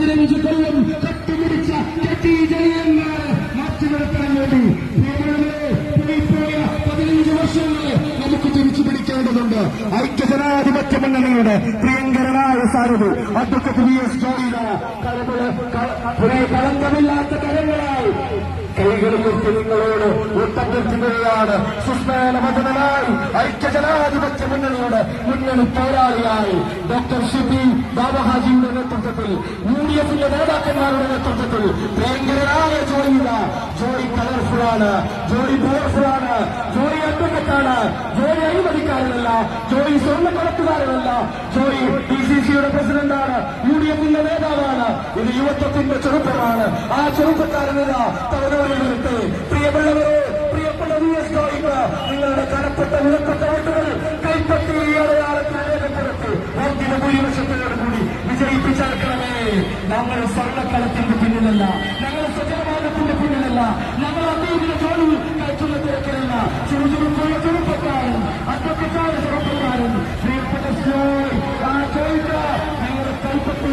15 കൊല്ലം കത്തിമിടിച്ച ജനീയന്മാരെ മാറ്റിനിർത്താൻ വേണ്ടി പോയ 15 വർഷങ്ങളെ നമുക്ക് തിരിച്ചു പിടിക്കേണ്ടതുണ്ട്. ഐക്യജനാധിപത്യ മുന്നണിയുടെ പ്രിയങ്കരനായ സാരഥി അഡ്വക്കേറ്റ് VS ജോയിയാണ് കളങ്കമില്ലാത്ത കരങ്ങളായി കൈകളിലേക്ക് നിങ്ങളോട് ഒട്ടപ്പെട്ടുകയാണ്. സുസ്മേനമതനായി ഐക്യജനാധിപത്യ മുന്നണിയുടെ മുന്നണി പോരാളിയായി ഡോക്ടർ ഷിബി ബാബഹാജിയുടെ നേതൃത്വത്തിൽ UDFിന്റെ നേതാക്കന്മാരുടെ നേതൃത്വത്തിൽ പ്രിയങ്കരനായ ജോയി കളർഫുള്ളാണ്, ജോയി പവർഫുള്ളാണ്, ജോയി അഡ്വക്കറ്റാണ്, ജോയി അഴിമതിക്കാരനല്ല, ജോയി സ്വർണ്ണക്കടത്തുകാരനല്ല, ജോയി DCCയുടെ പ്രസിഡന്റാണ്, UDFിന്റെ നേതാവാണ്. ഇത് യുവത്വത്തിന്റെ ചെറുപ്പമാണ്. ആ ചെറുപ്പക്കാരനിതാ തവനോരിടത്ത് പ്രിയമുള്ളവരെ, പ്രിയപ്പെട്ട VS ജോയിക്ക് നിങ്ങളുടെ കനപ്പെട്ട വിലപ്പെട്ട വോട്ടുകൾ കൈപ്പറ്റി അടയാളത്തിൽ രേഖപ്പെടുത്തി വോട്ടിന്റെ ഭൂരിപക്ഷത്തോടുകൂടി വിജയിപ്പിച്ചേർക്കണമേ. ഞങ്ങൾ സ്വർണ്ണക്കടത്തിന്റെ പിന്നിലല്ല, ഞങ്ങൾ സജീവമാനത്തിന്റെ പിന്നിലല്ല, ഞങ്ങൾ അദ്ദേഹത്തിന്റെ ജോലി കയറ്റുന്ന തിരക്കിലല്ല. ചുറുചുറുക്കുള്ള ചെറുപ്പക്കാരൻ, അഡ്വക്കറ്റായ ചെറുപ്പക്കാരൻ പ്രിയപ്പെട്ട ജോയ്, ആ ജോയിക്ക് ഞങ്ങളുടെ കൈപ്പറ്റി